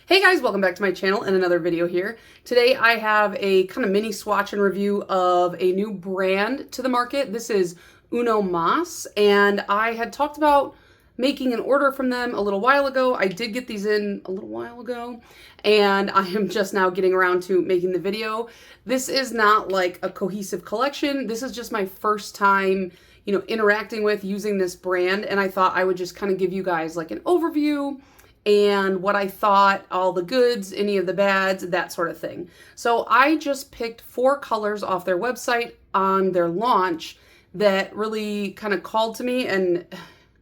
Hey guys, welcome back to my channel and another video here. Today I have a kind of mini swatch and review of a new brand to the market. This is Uno Mas, and I had talked about making an order from them a little while ago. I did get these in a little while ago, and I am just now getting around to making the video. This is not like a cohesive collection. This is just my first time, interacting with using this brand, and I thought I would just kind of give you guys like an overview and what I thought, all the goods, any of the bads, that sort of thing. So I just picked 4 colors off their website on their launch that really kind of called to me, and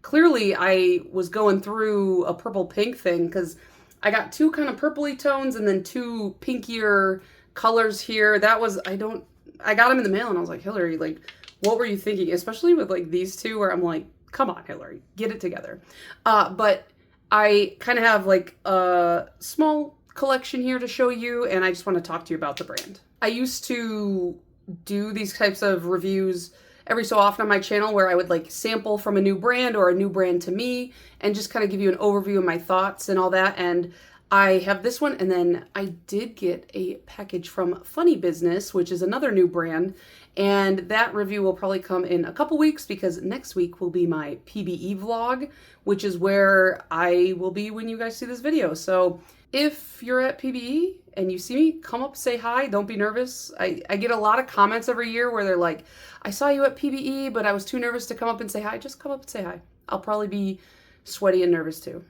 clearly I was going through a purple pink thing because I got 2 kind of purpley tones and then 2 pinkier colors here. I got them in the mail and I was like, Hillary, like, what were you thinking? Especially with like these 2 where I'm like, come on, Hillary, get it together. But I kind of have like a small collection here to show you, and I just want to talk to you about the brand. I used to do these types of reviews every so often on my channel where I would like sample from a new brand or a new brand to me and just kind of give you an overview of my thoughts and all that. And I have this one, and then I did get a package from Funny Business, which is another new brand, and that review will probably come in a couple weeks because next week will be my PBE vlog, which is where I will be when you guys see this video. So if you're at PBE and you see me, come up, say hi, don't be nervous. I get a lot of comments every year where they're like, I saw you at PBE, but I was too nervous to come up and say hi. Just come up and say hi. I'll probably be sweaty and nervous too,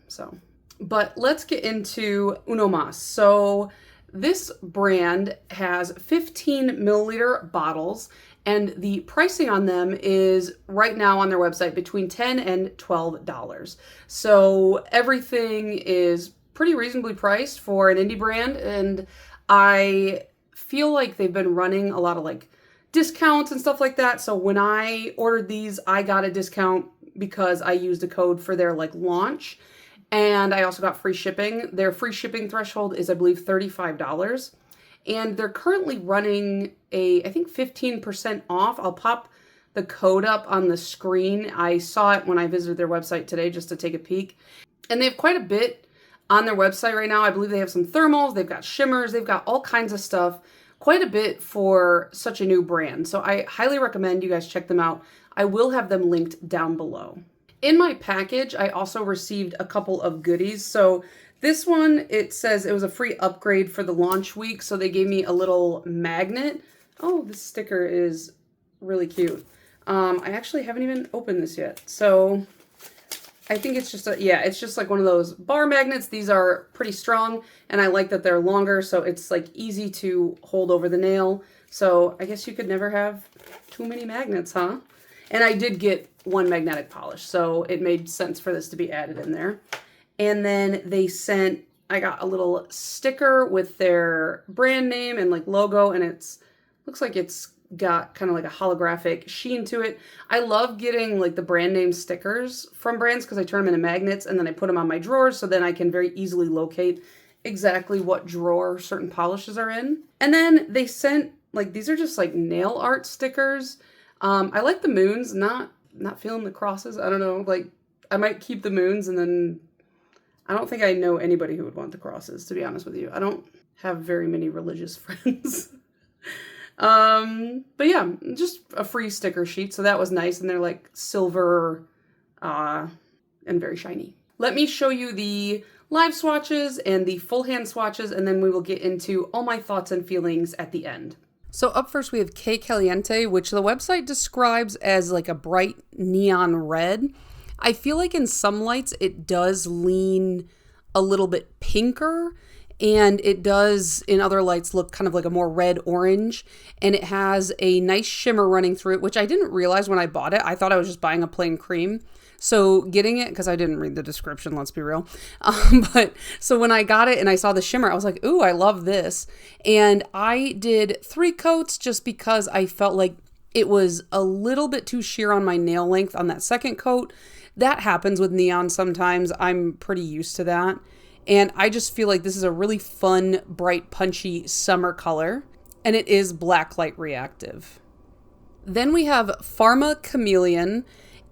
But let's get into Uno Mas. So this brand has 15 milliliter bottles, and the pricing on them is right now on their website between $10 and $12. So everything is pretty reasonably priced for an indie brand, and I feel like they've been running a lot of like discounts and stuff like that. So when I ordered these, I got a discount because I used a code for their like launch. And I also got free shipping. Their free shipping threshold is, I believe, $35. And they're currently running I think 15% off. I'll pop the code up on the screen. I saw it when I visited their website today just to take a peek. And they have quite a bit on their website right now. I believe they have some thermals, they've got shimmers, they've got all kinds of stuff. Quite a bit for such a new brand. So I highly recommend you guys check them out. I will have them linked down below. In my package, I also received a couple of goodies. So this one, it says it was a free upgrade for the launch week. So they gave me a little magnet. Oh, this sticker is really cute. I actually haven't even opened this yet. So I think it's just it's just like one of those bar magnets. These are pretty strong, and I like that they're longer. So it's like easy to hold over the nail. So I guess you could never have too many magnets, huh? And I did get 1 magnetic polish, so it made sense for this to be added in there. And then I got a little sticker with their brand name and like logo, and looks like it's got kind of like a holographic sheen to it. I love getting like the brand name stickers from brands because I turn them into magnets and then I put them on my drawers, so then I can very easily locate exactly what drawer certain polishes are in. And then they sent like, these are just like nail art stickers. I like the moons, not feeling the crosses. I don't know, like I might keep the moons, and then I don't think I know anybody who would want the crosses, to be honest with you. I don't have very many religious friends. But yeah, just a free sticker sheet. So that was nice. And they're like silver, and very shiny. Let me show you the live swatches and the full hand swatches, and then we will get into all my thoughts and feelings at the end. So up first we have Que Caliente, which the website describes as like a bright neon red. I feel like in some lights it does lean a little bit pinker, and it does in other lights look kind of like a more red orange, and it has a nice shimmer running through it, which I didn't realize when I bought it. I thought I was just buying a plain cream. So getting it, because I didn't read the description, let's be real. But so when I got it and I saw the shimmer, I was like, ooh, I love this. And I did 3 coats just because I felt like it was a little bit too sheer on my nail length on that second coat. That happens with neon sometimes. I'm pretty used to that. And I just feel like this is a really fun, bright, punchy summer color. And it is black light reactive. Then we have Pharma Chameleon.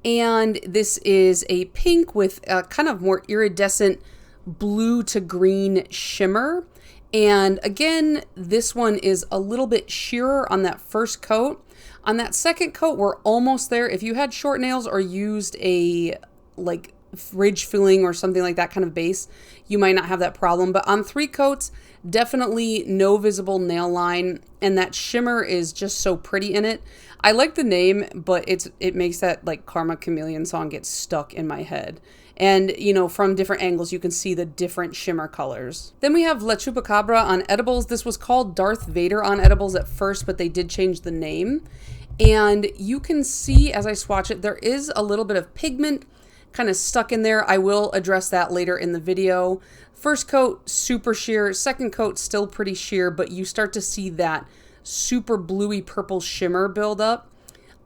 And this is a pink with a kind of more iridescent blue to green shimmer. And again, this one is a little bit sheerer on that first coat. On that second coat, we're almost there. If you had short nails or used a like ridge filling or something like that kind of base, you might not have that problem. But on 3 coats, definitely no visible nail line, and that shimmer is just so pretty in it. I like the name, but it makes that like Karma Chameleon song get stuck in my head. And, you know, from different angles, you can see the different shimmer colors. Then we have La Chupacabra on edibles. This was called Darth Vader on edibles at first, but they did change the name. And you can see as I swatch it, there is a little bit of pigment kind of stuck in there. I will address that later in the video. First coat, super sheer. Second coat, still pretty sheer, but you start to see that super bluey purple shimmer build up.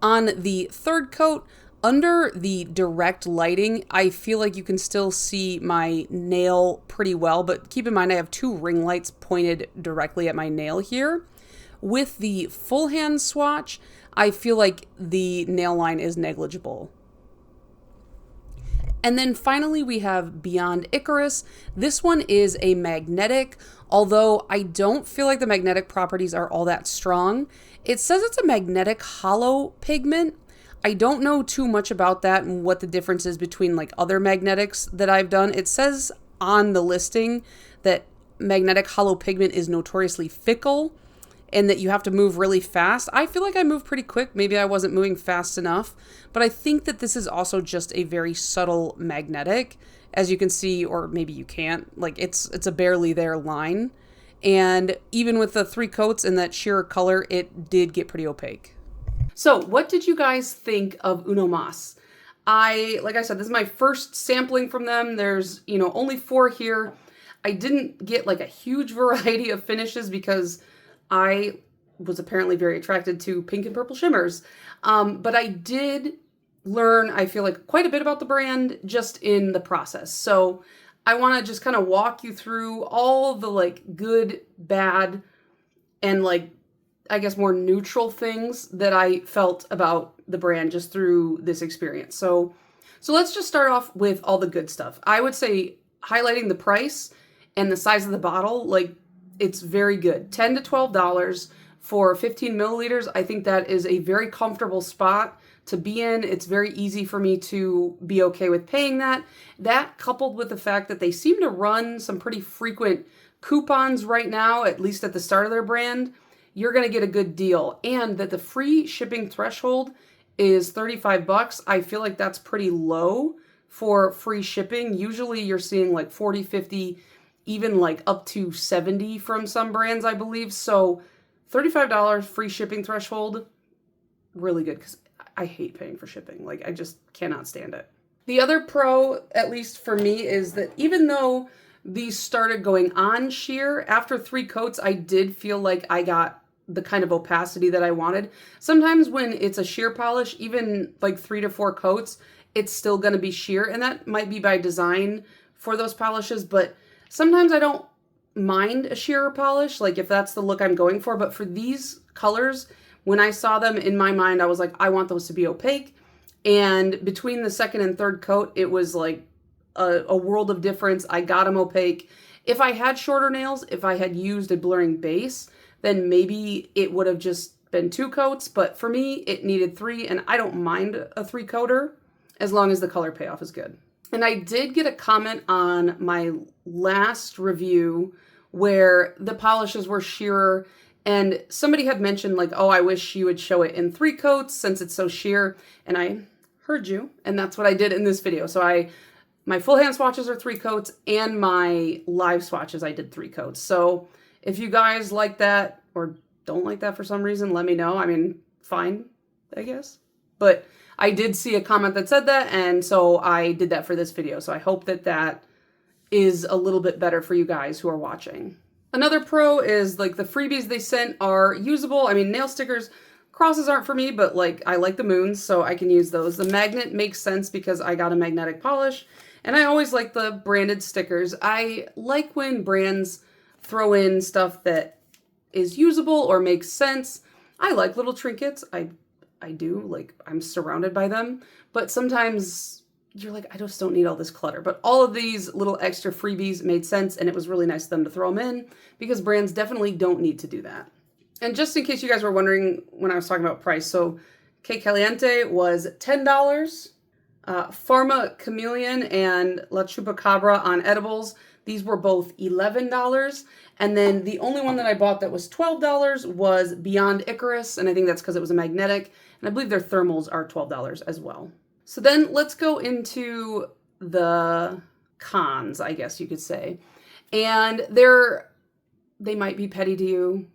On the third coat, under the direct lighting, I feel like you can still see my nail pretty well, but keep in mind I have 2 ring lights pointed directly at my nail here. With the full hand swatch, I feel like the nail line is negligible. And then finally we have Beyond Icarus. This one is a magnetic, although I don't feel like the magnetic properties are all that strong. It says it's a magnetic hollow pigment. I don't know too much about that and what the difference is between like other magnetics that I've done. It says on the listing that magnetic hollow pigment is notoriously fickle and that you have to move really fast. I feel like I move pretty quick. Maybe I wasn't moving fast enough, but I think that this is also just a very subtle magnetic, as you can see, or maybe you can't. Like it's a barely there line. And even with the 3 coats and that sheer color, it did get pretty opaque. So what did you guys think of Uno Mas? Like I said, this is my first sampling from them. There's, you know, only 4 here. I didn't get like a huge variety of finishes because I was apparently very attracted to pink and purple shimmers. But I did learn, I feel like, quite a bit about the brand just in the process. So I want to just kind of walk you through all the like good, bad, and like, I guess more neutral things that I felt about the brand just through this experience. So let's just start off with all the good stuff. I would say highlighting the price and the size of the bottle, like it's very good. $10 to $12 for 15 milliliters. I think that is a very comfortable spot to be in. It's very easy for me to be okay with paying that. That coupled with the fact that they seem to run some pretty frequent coupons right now, at least at the start of their brand, you're going to get a good deal. And that the free shipping threshold is $35. I feel like that's pretty low for free shipping. Usually you're seeing like 40, 50, even like up to 70 from some brands, I believe. So $35 free shipping threshold, really good, because I hate paying for shipping. Like I just cannot stand it. The other pro, at least for me, is that even though these started going on sheer, after 3 coats, I did feel like I got the kind of opacity that I wanted. Sometimes when it's a sheer polish, even like 3 to 4 coats, it's still going to be sheer. And that might be by design for those polishes, but sometimes I don't mind a sheer polish, like if that's the look I'm going for. But for these colors, when I saw them in my mind, I was like, I want those to be opaque. And between the second and third coat, it was like a world of difference. I got them opaque. If I had shorter nails, if I had used a blurring base, then maybe it would have just been 2 coats. But for me, it needed 3, and I don't mind a 3-coater as long as the color payoff is good. And I did get a comment on my last review where the polishes were sheerer, and somebody had mentioned like, oh, I wish you would show it in 3 coats since it's so sheer. And I heard you, and that's what I did in this video. So my full hand swatches are 3 coats, and my live swatches I did 3 coats. So if you guys like that or don't like that for some reason, let me know. I mean, fine, I guess. But I did see a comment that said that, and so I did that for this video. So I hope that that is a little bit better for you guys who are watching. Another pro is like the freebies they sent are usable. I mean, nail stickers, crosses aren't for me, but like I like the moons, so I can use those. The magnet makes sense because I got a magnetic polish, and I always like the branded stickers. I like when brands throw in stuff that is usable or makes sense. I like little trinkets. I do, like I'm surrounded by them, but sometimes you're like, I just don't need all this clutter. But all of these little extra freebies made sense, and it was really nice of them to throw them in because brands definitely don't need to do that. And just in case you guys were wondering when I was talking about price, so Que Caliente was $10. Pharma Chameleon and La Chupacabra on edibles, these were both $11. And then the only one that I bought that was $12 was Beyond Icarus, and I think that's because it was a magnetic. And I believe their thermals are $12 as well. So then let's go into the cons, I guess you could say. And they might be petty to you.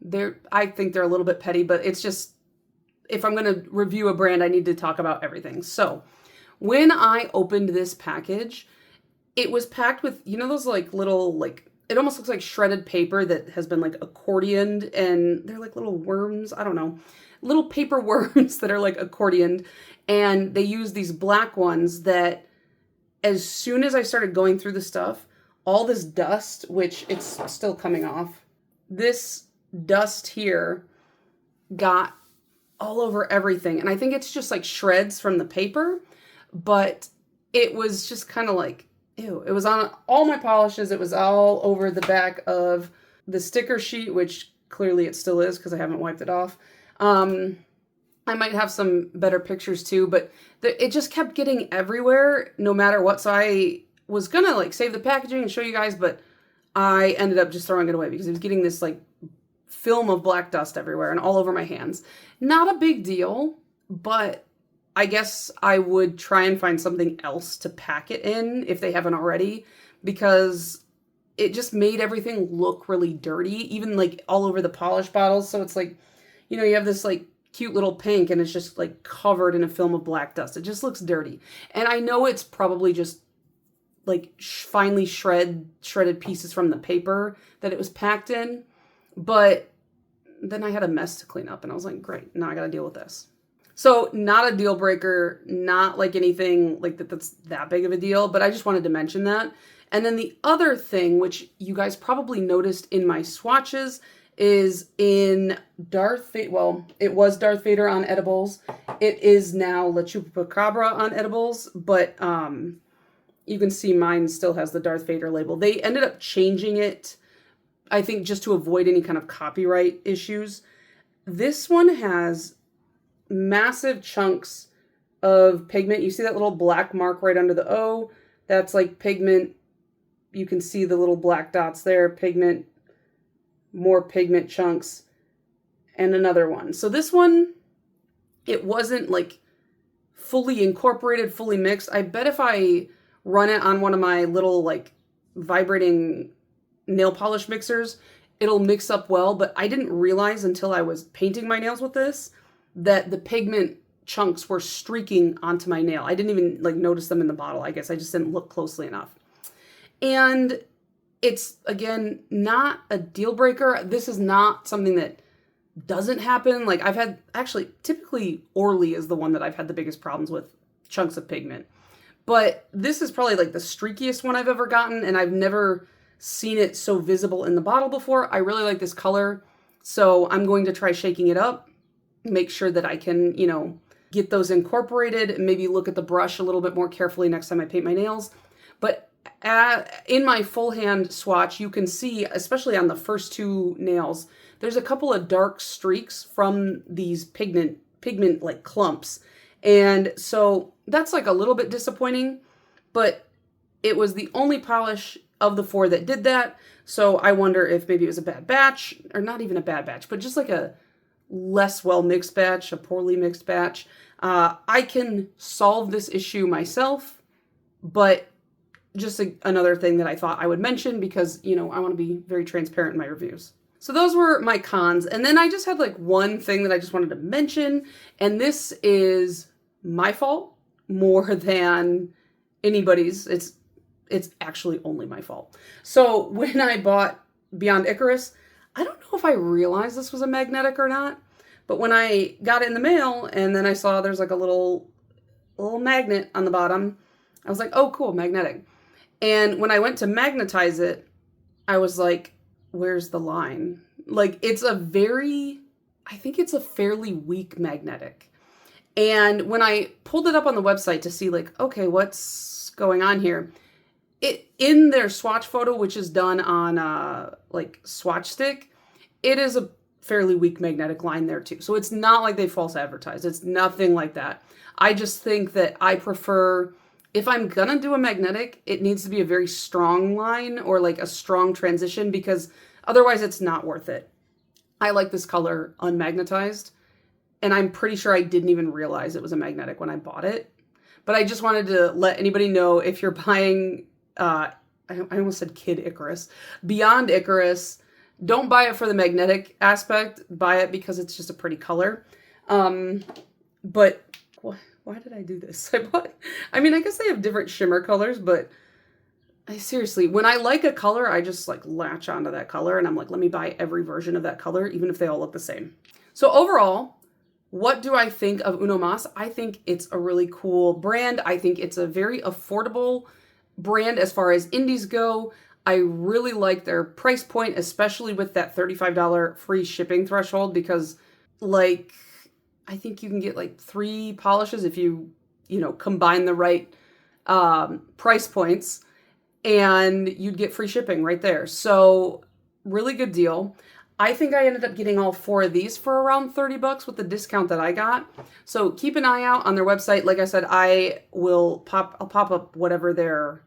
I think they're a little bit petty, but it's just, if I'm going to review a brand, I need to talk about everything. So when I opened this package, it was packed with, you know, those like little, like, it almost looks like shredded paper that has been like accordioned, and they're like little worms. I don't know, little paper worms that are like accordioned. And they use these black ones that as soon as I started going through the stuff, all this dust, which it's still coming off, this dust here got all over everything. And I think it's just like shreds from the paper, but it was just kind of like, ew. It was on all my polishes. It was all over the back of the sticker sheet, which clearly it still is because I haven't wiped it off. I might have some better pictures too, but it just kept getting everywhere no matter what. So I was gonna like save the packaging and show you guys, but I ended up just throwing it away because it was getting this like film of black dust everywhere and all over my hands. Not a big deal, but I guess I would try and find something else to pack it in if they haven't already, because it just made everything look really dirty, even like all over the polish bottles. So it's like, you know, you have this like cute little pink and it's just like covered in a film of black dust. It just looks dirty. And I know it's probably just like finely shredded pieces from the paper that it was packed in, but then I had a mess to clean up and I was like, great, now I gotta deal with this. So not a deal breaker, not like anything like that's that big of a deal, but I just wanted to mention that. And then the other thing, which you guys probably noticed in my swatches, is in Darth Vader. Well, it was Darth Vader on edibles. It is now La Chupacabra on edibles, but you can see mine still has the Darth Vader label. They ended up changing it, I think, just to avoid any kind of copyright issues. This one has massive chunks of pigment. You see that little black mark right under the O? That's like pigment. You can see the little black dots there, pigment, more pigment chunks, and another one. So this one, it wasn't like fully incorporated, fully mixed. I bet if I run it on one of my little like vibrating nail polish mixers, it'll mix up well, but I didn't realize until I was painting my nails with this that the pigment chunks were streaking onto my nail. I didn't even like notice them in the bottle. I guess I just didn't look closely enough. And it's, again, not a deal breaker. This is not something that doesn't happen. Like I've had, actually, typically Orly is the one that I've had the biggest problems with chunks of pigment. But this is probably like the streakiest one I've ever gotten, and I've never seen it so visible in the bottle before. I really like this color, so I'm going to try shaking it up, make sure that I can, you know, get those incorporated, and maybe look at the brush a little bit more carefully next time I paint my nails. But in my full hand swatch, you can see, especially on the first two nails, there's a couple of dark streaks from these pigment like clumps. And so that's like a little bit disappointing, but it was the only polish of the four that did that. So I wonder if maybe it was a bad batch, or not even a bad batch, but just like a less well mixed batch, a poorly mixed batch. I can solve this issue myself, but just another thing that I thought I would mention because, you know, I want to be very transparent in my reviews. So those were my cons. And then I just had like one thing that I just wanted to mention, and this is my fault more than anybody's. It's actually only my fault. So when I bought Beyond Icarus, I don't know if I realized this was a magnetic or not, but when I got it in the mail and then I saw there's like a little magnet on the bottom, I was like, oh, cool, magnetic. And when I went to magnetize it, I was like, where's the line? Like, I think it's a fairly weak magnetic. And when I pulled it up on the website to see like, okay, what's going on here? It in their swatch photo, which is done on like Swatch stick, it is a fairly weak magnetic line there too. So it's not like they false advertise. It's nothing like that. I just think that I prefer, if I'm gonna do a magnetic, it needs to be a very strong line or like a strong transition, because otherwise it's not worth it. I like this color unmagnetized, and I'm pretty sure I didn't even realize it was a magnetic when I bought it. But I just wanted to let anybody know, if you're buying, I almost said Kid Icarus, Beyond Icarus, don't buy it for the magnetic aspect. Buy it because it's just a pretty color. But why did I do this? I mean, I guess they have different shimmer colors, but seriously, when I like a color, I just like latch onto that color, and I'm like, let me buy every version of that color, even if they all look the same. So overall, what do I think of Uno Mas? I think it's a really cool brand. I think it's a very affordable brand as far as indies go. I really like their price point, especially with that $35 free shipping threshold, because like, I think you can get like 3 polishes if you combine the right price points, and you'd get free shipping right there. So really good deal. I think I ended up getting all 4 of these for around $30 with the discount that I got. So keep an eye out on their website. Like I said, I'll pop up whatever their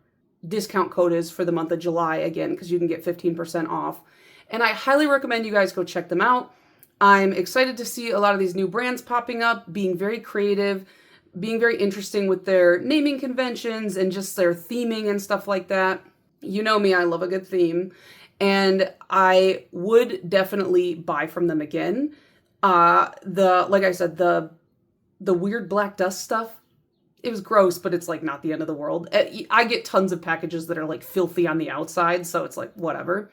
discount code is for the month of July again, because you can get 15% off. And I highly recommend you guys go check them out. I'm excited to see a lot of these new brands popping up, being very creative, being very interesting with their naming conventions and just their theming and stuff like that. You know me, I love a good theme. And I would definitely buy from them again. Like I said, the weird black dust stuff, it was gross, but it's like not the end of the world. I get tons of packages that are like filthy on the outside, so it's like whatever.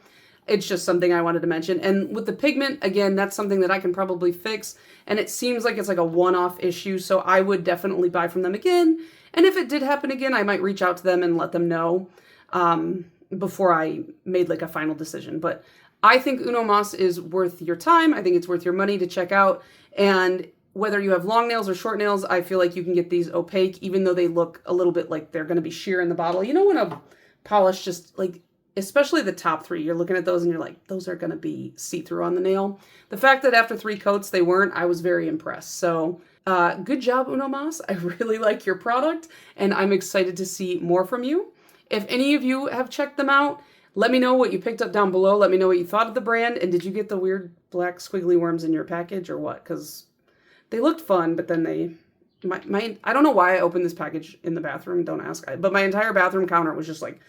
It's just something I wanted to mention. And with the pigment, again, that's something that I can probably fix. And it seems like it's like a one-off issue, so I would definitely buy from them again. And if it did happen again, I might reach out to them and let them know before I made like a final decision. But I think Uno Mas is worth your time. I think it's worth your money to check out. And whether you have long nails or short nails, I feel like you can get these opaque, even though they look a little bit like they're going to be sheer in the bottle. You know, when a polish just like, especially the top 3, you're looking at those and you're like, those are going to be see-through on the nail. The fact that after 3 coats they weren't, I was very impressed. So good job, Uno Mas. I really like your product, and I'm excited to see more from you. If any of you have checked them out, let me know what you picked up down below. Let me know what you thought of the brand, and did you get the weird black squiggly worms in your package or what? Because they looked fun, but then I don't know why I opened this package in the bathroom, don't ask. But my entire bathroom counter was just like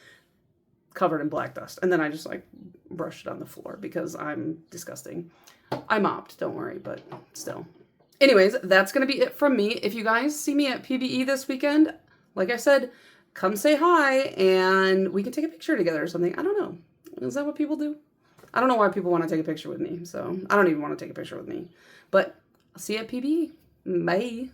covered in black dust. And then I just like brushed it on the floor because I'm disgusting. I mopped, don't worry, but still. Anyways, that's going to be it from me. If you guys see me at PBE this weekend, like I said, come say hi and we can take a picture together or something. I don't know. Is that what people do? I don't know why people want to take a picture with me. So I don't even want to take a picture with me. But I'll see you at PBE. Bye.